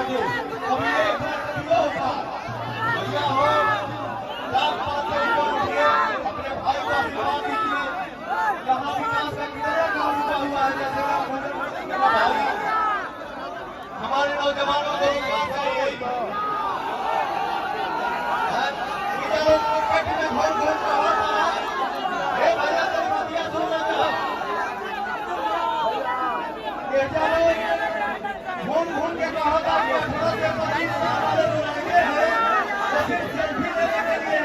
दो, अब ये एक बार कभी होगा भैया हो लाख बात अपने भाई को आशीर्वाद दीजिए। यहाँ विकास का कितना काम रुका हुआ है, जैसे भाई हमारे नौजवानों को रोजगार चाहिए। घूम घूम के कहा था थोड़ा से पच्चीस साल वाले बुलाएंगे हैं तो फिर सेल्फी लेने के लिए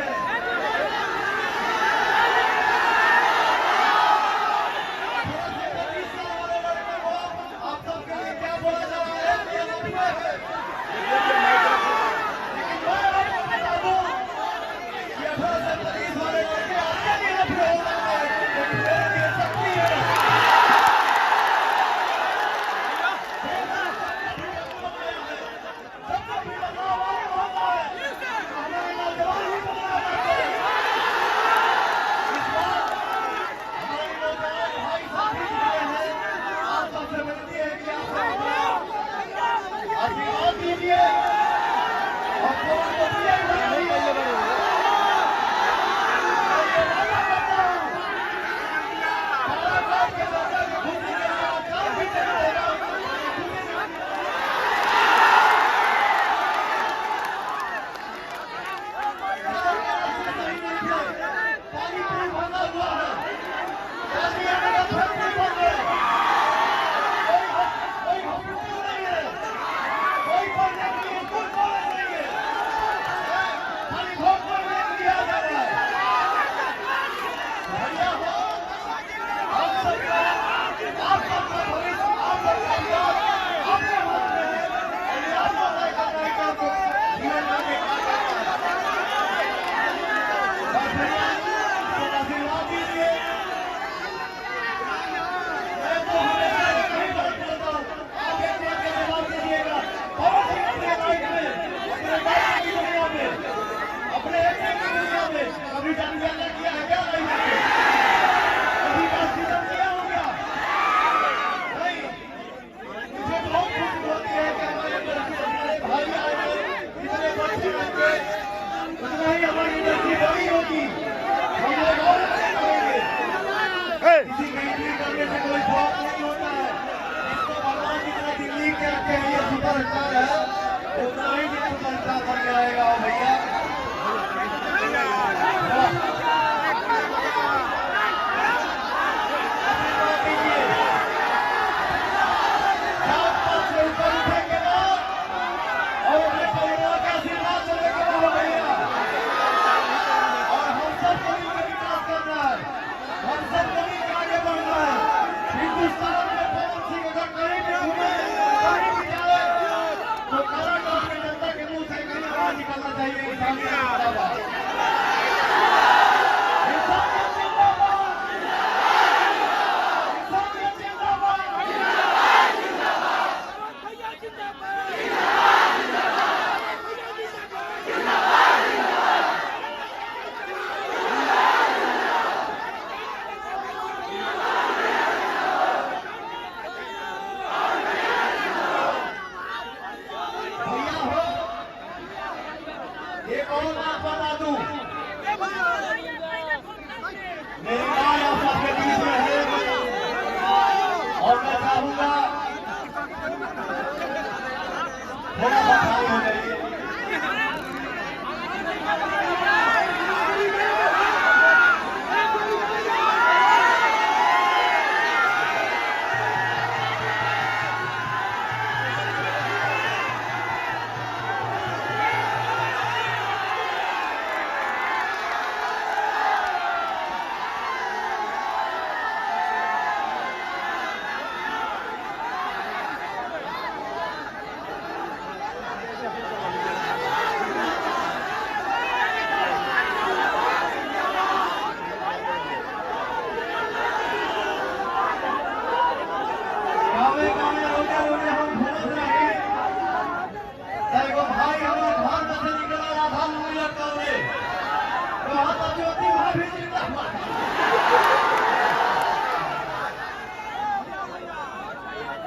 आप सबके लिए क्या बोला जा रहा है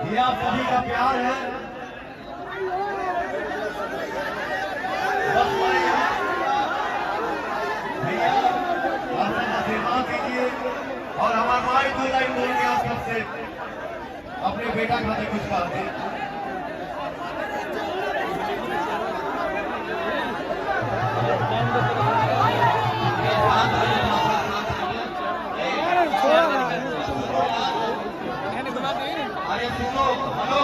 ये आप सभी का प्यार है। और हमारे माई 2 लाइन बोल के आप सबसे अपने बेटा खाते कुछ कहते अरे सुनो हेलो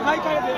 भाई कर दे